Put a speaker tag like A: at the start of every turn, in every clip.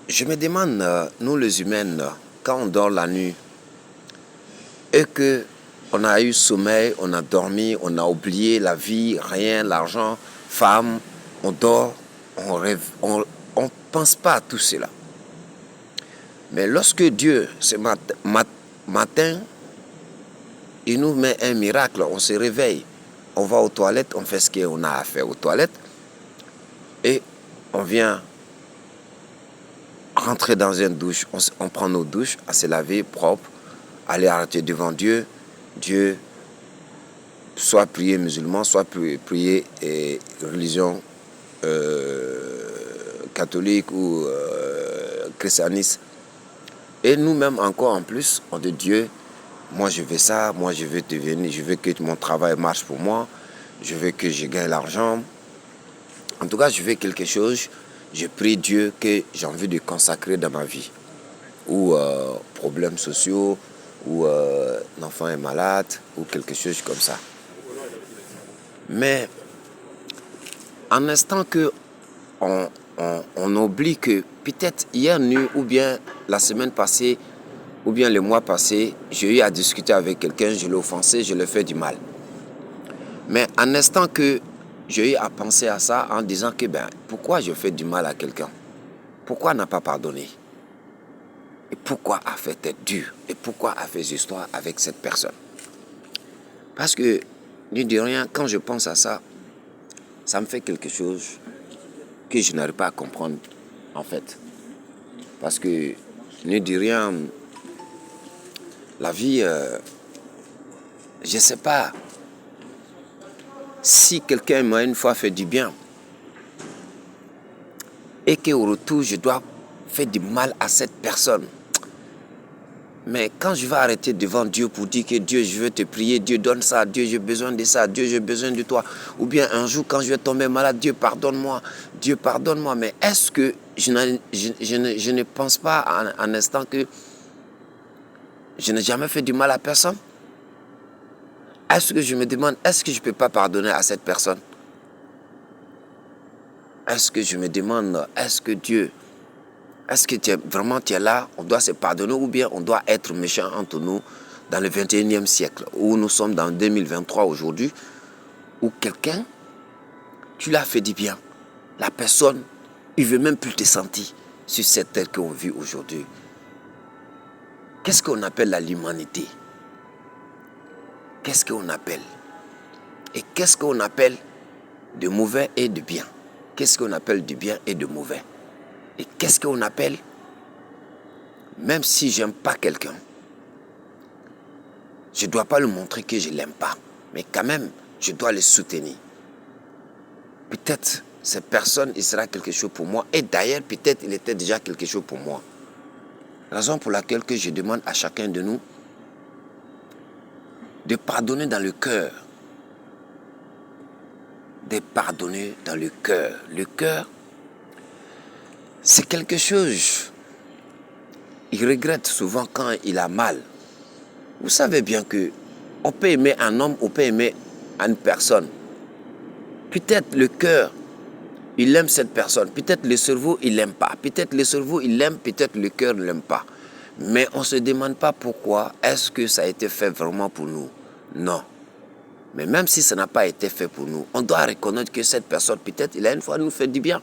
A: Je me demande, nous les humains, quand on dort la nuit, et que on a eu sommeil, on a dormi, on a oublié la vie, rien, l'argent, femme, on dort, on rêve, on pense pas à tout cela. Mais lorsque Dieu, ce matin, il nous met un miracle, on se réveille, on va aux toilettes, on fait ce qu'on a à faire aux toilettes, et on vient rentrer dans une douche, on prend nos douches, à se laver propre, aller arrêter devant Dieu. Dieu, soit prier musulman, soit prier religion catholique ou christianiste. Et nous-mêmes encore en plus, on dit Dieu, moi je veux ça, moi je veux devenir, je veux que mon travail marche pour moi, je veux que je gagne l'argent. En tout cas, je veux quelque chose, je prie Dieu que j'ai envie de consacrer dans ma vie. Ou problèmes sociaux, ou l'enfant est malade, ou quelque chose comme ça. Mais en instant que on oublie que peut-être hier nuit, ou bien la semaine passée, ou bien le mois passé, j'ai eu à discuter avec quelqu'un, je l'ai offensé, je lui ai fait du mal. Mais en instant que j'ai eu à penser à ça en disant que pourquoi je fais du mal à quelqu'un? Pourquoi n'a pas pardonné? Et pourquoi a fait tête dure? Et pourquoi a fait histoire avec cette personne? Parce que, ne dis rien, quand je pense à ça, ça me fait quelque chose que je n'arrive pas à comprendre, en fait. Parce que, ne dis rien, la vie, je ne sais pas si quelqu'un m'a une fois fait du bien et qu'au retour, je dois faire du mal à cette personne. Mais quand je vais arrêter devant Dieu pour dire que Dieu, je veux te prier, Dieu donne ça, Dieu, j'ai besoin de ça, Dieu, j'ai besoin de toi. Ou bien un jour, quand je vais tomber malade, Dieu, pardonne-moi, Dieu, pardonne-moi. Mais est-ce que je ne pense pas un instant que je n'ai jamais fait du mal à personne? Est-ce que je me demande, est-ce que je ne peux pas pardonner à cette personne? Est-ce que je me demande, est-ce que Dieu... Est-ce que tu es là, on doit se pardonner ou bien on doit être méchant entre nous dans le 21e siècle, où nous sommes dans 2023 aujourd'hui, où quelqu'un, tu l'as fait du bien. La personne, il ne veut même plus te sentir sur cette terre qu'on vit aujourd'hui. Qu'est-ce qu'on appelle l'humanité? Qu'est-ce qu'on appelle? Et qu'est-ce qu'on appelle de mauvais et de bien? Qu'est-ce qu'on appelle de bien et de mauvais? Et qu'est-ce qu'on appelle, même si j'aime pas quelqu'un, je ne dois pas lui montrer que je ne l'aime pas, mais quand même, je dois le soutenir. Peut-être, cette personne, il sera quelque chose pour moi, et d'ailleurs, peut-être, il était déjà quelque chose pour moi. Raison pour laquelle que je demande à chacun de nous de pardonner dans le cœur. De pardonner dans le cœur. Le cœur, c'est quelque chose. Il regrette souvent quand il a mal. Vous savez bien que on peut aimer un homme, on peut aimer une personne. Peut-être le cœur, il aime cette personne. Peut-être le cerveau, il l'aime pas. Peut-être le cerveau, il l'aime, peut-être le cœur ne l'aime pas. Mais on ne se demande pas pourquoi. Est-ce que ça a été fait vraiment pour nous? Non. Mais même si ça n'a pas été fait pour nous, on doit reconnaître que cette personne, peut-être, il a une fois nous fait du bien.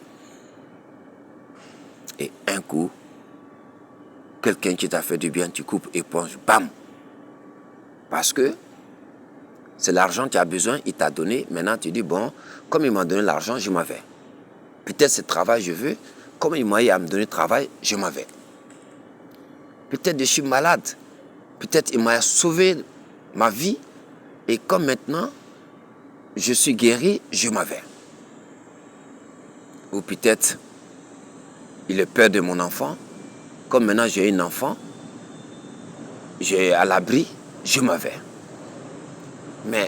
A: Et un coup, quelqu'un qui t'a fait du bien, tu coupes éponge, bam. Parce que c'est l'argent que tu as besoin, il t'a donné. Maintenant, tu dis, bon, comme il m'a donné l'argent, je m'en vais. Peut-être ce travail, je veux. Comme il m'a eu à me donner le travail, je m'en vais. Peut-être je suis malade. Peut-être il m'a sauvé ma vie. Et comme maintenant, je suis guéri, je m'en vais. Ou peut-être, il est père de mon enfant. Comme maintenant j'ai un enfant, j'ai à l'abri, je m'en vais. Mais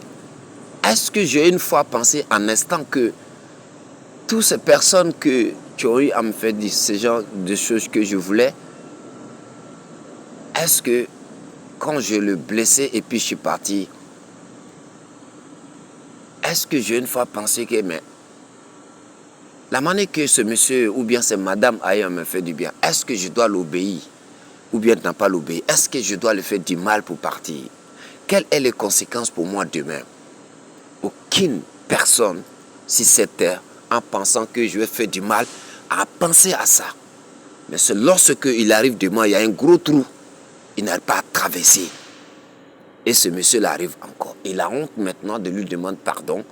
A: est-ce que j'ai une fois pensé un instant que toutes ces personnes que tu as eu à me faire dire ce genre de choses que je voulais, est-ce que quand je le blessais et puis je suis parti, est-ce que j'ai une fois pensé que mais La manière que ce monsieur ou bien cette madame ailleurs me fait du bien, est-ce que je dois l'obéir ou bien ne pas l'obéir? Est-ce que je dois le faire du mal pour partir? Quelles sont les conséquences pour moi demain? Aucune personne, si c'est terre, en pensant que je vais faire du mal, a pensé à ça. Mais c'est lorsque il arrive de moi, il y a un gros trou, il n'arrive pas à traverser. Et ce monsieur-là arrive encore. Il a honte maintenant de lui demander pardon.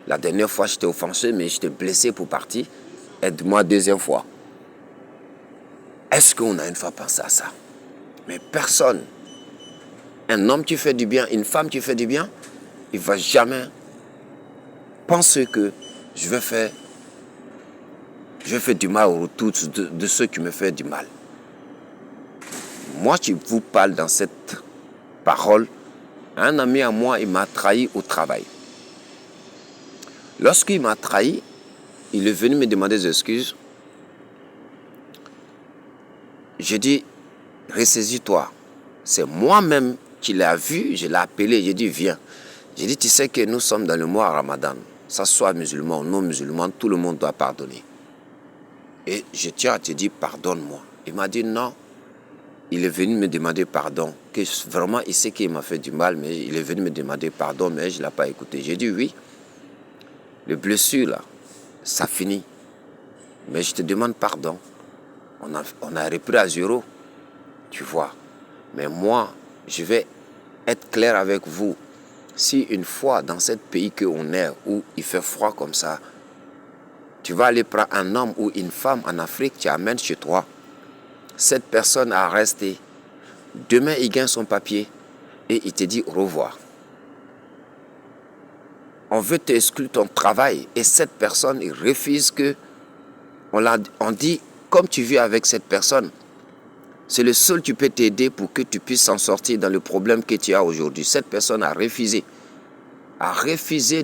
A: La dernière fois, j'étais offensé, mais j'étais blessé pour partir. Aide-moi deuxième fois. Est-ce qu'on a une fois pensé à ça? Mais personne. Un homme qui fait du bien, une femme qui fait du bien, il ne va jamais penser que je vais faire du mal au retour de ceux qui me font du mal. Moi, je vous parle dans cette parole. Un ami à moi, il m'a trahi au travail. Lorsqu'il m'a trahi, il est venu me demander des excuses. J'ai dit, ressaisis-toi. C'est moi-même qui l'ai vu, je l'ai appelé, j'ai dit, viens. J'ai dit, tu sais que nous sommes dans le mois Ramadan. Ça soit musulman ou non musulman, tout le monde doit pardonner. Et je tiens à te dire, pardonne-moi. Il m'a dit, non. Il est venu me demander pardon. Que vraiment, il sait qu'il m'a fait du mal, mais il est venu me demander pardon, mais je ne l'ai pas écouté. J'ai dit, oui. Le blessure, là, ça finit. Mais je te demande pardon. On a repris à zéro. Tu vois. Mais moi, je vais être clair avec vous. Si une fois dans ce pays qu'on est, où il fait froid comme ça, tu vas aller prendre un homme ou une femme en Afrique, tu amènes chez toi. Cette personne a resté. Demain, il gagne son papier et il te dit au revoir. On veut t'exclure ton travail et cette personne, il refuse que... On dit, comme tu vis avec cette personne, c'est le seul qui peut t'aider pour que tu puisses s'en sortir dans le problème que tu as aujourd'hui. Cette personne a refusé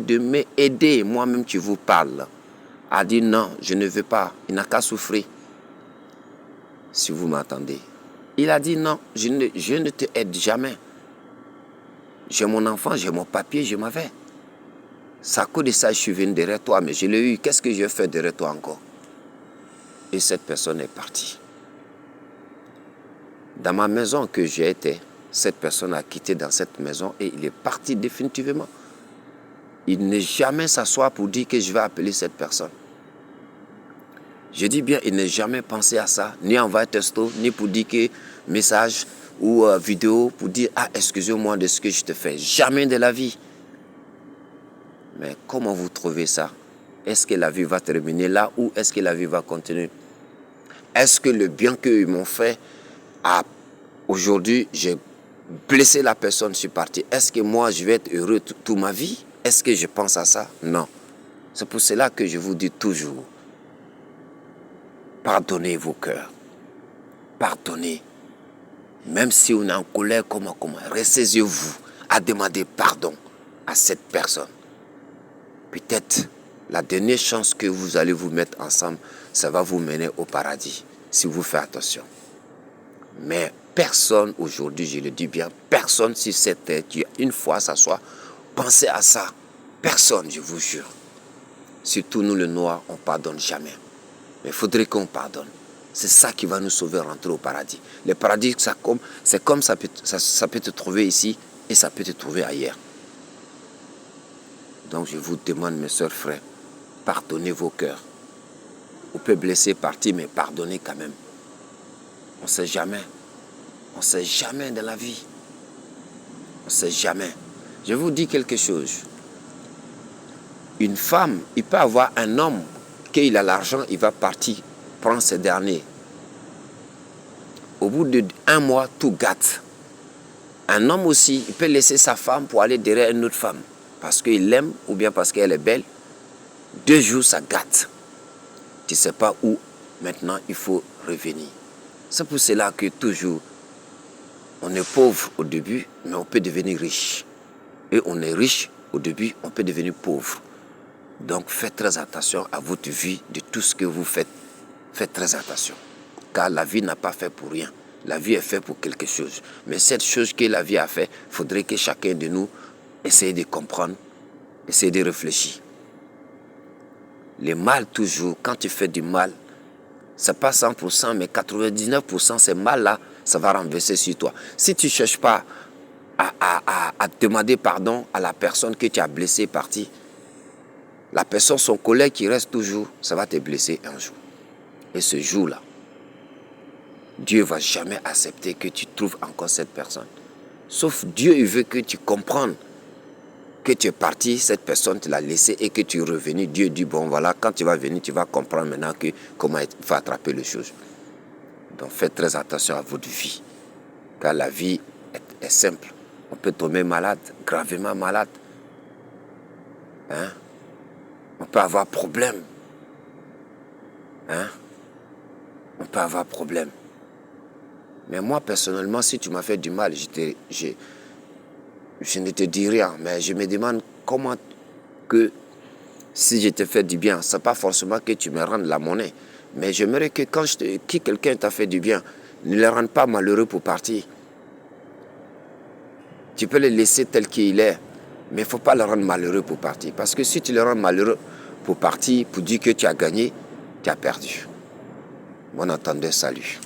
A: de m'aider. Moi-même, tu vous parles. A dit non, je ne veux pas. Il n'a qu'à souffrir. Si vous m'entendez. Il a dit non, je ne te aide jamais. J'ai mon enfant, j'ai mon papier, je m'en vais. C'est à cause de ça que je suis venu derrière toi, mais je l'ai eu. Qu'est-ce que je fais derrière toi encore? Et cette personne est partie. Dans ma maison que j'ai été, cette personne a quitté dans cette maison et il est parti définitivement. Il n'est jamais s'asseoir pour dire que je vais appeler cette personne. Je dis bien, il n'est jamais pensé à ça, ni envoyer texto, ni pour dire que message ou vidéo pour dire « Ah, excusez-moi de ce que je te fais ». Jamais de la vie. Mais comment vous trouvez ça? Est-ce que la vie va terminer là ou est-ce que la vie va continuer? Est-ce que le bien qu'ils m'ont fait, aujourd'hui, j'ai blessé la personne, je suis parti. Est-ce que moi, je vais être heureux toute ma vie? Est-ce que je pense à ça? Non. C'est pour cela que je vous dis toujours, pardonnez vos cœurs. Pardonnez. Même si on est en colère, comment, ressaisissez-vous à demander pardon à cette personne. Peut-être la dernière chance que vous allez vous mettre ensemble, ça va vous mener au paradis, si vous faites attention. Mais personne aujourd'hui, je le dis bien, personne sur cette terre qui une fois s'assoit, pensez à ça. Personne, je vous jure. Surtout nous, le noir, on ne pardonne jamais. Mais il faudrait qu'on pardonne. C'est ça qui va nous sauver, rentrer au paradis. Le paradis, c'est comme ça peut te trouver ici et ça peut te trouver ailleurs. Donc je vous demande, mes soeurs, frères, pardonnez vos cœurs. On peut blesser, partir, mais pardonnez quand même. On ne sait jamais. On ne sait jamais de la vie. On ne sait jamais. Je vous dis quelque chose. Une femme, il peut avoir un homme, qu'il a l'argent, il va partir, prendre ce dernier. Au bout d'1 mois, tout gâte. Un homme aussi, il peut laisser sa femme pour aller derrière une autre femme. Parce qu'il l'aime ou bien parce qu'elle est belle. 2 jours, ça gâte. Tu ne sais pas où, maintenant, il faut revenir. C'est pour cela que toujours, on est pauvre au début, mais on peut devenir riche. Et on est riche au début, on peut devenir pauvre. Donc faites très attention à votre vie, de tout ce que vous faites. Faites très attention. Car la vie n'a pas fait pour rien. La vie est faite pour quelque chose. Mais cette chose que la vie a fait, il faudrait que chacun de nous essaye de comprendre, essaye de réfléchir. Le mal toujours, quand tu fais du mal, ce n'est pas 100%, mais 99%, ce mal-là, ça va renverser sur toi. Si tu ne cherches pas à demander pardon à la personne que tu as blessée partie, la personne, son collègue qui reste toujours, ça va te blesser un jour. Et ce jour-là, Dieu ne va jamais accepter que tu trouves encore cette personne. Sauf Dieu, il veut que tu comprennes que tu es parti, cette personne te l'a laissé et que tu es revenu. Dieu dit, bon voilà, quand tu vas venir, tu vas comprendre maintenant comment il faut attraper les choses. Donc faites très attention à votre vie. Car la vie est simple. On peut tomber malade, gravement malade. Hein? On peut avoir problème. Hein? On peut avoir problème. Mais moi, personnellement, si tu m'as fait du mal, je ne te dis rien. Mais je me demande comment que, si je te fais du bien, ce n'est pas forcément que tu me rendes la monnaie. Mais j'aimerais que quand quelqu'un t'a fait du bien, ne le rende pas malheureux pour partir. Tu peux le laisser tel qu'il est, mais il ne faut pas le rendre malheureux pour partir. Parce que si tu le rends malheureux pour partir, pour dire que tu as gagné, tu as perdu. Bon entendeur, salut.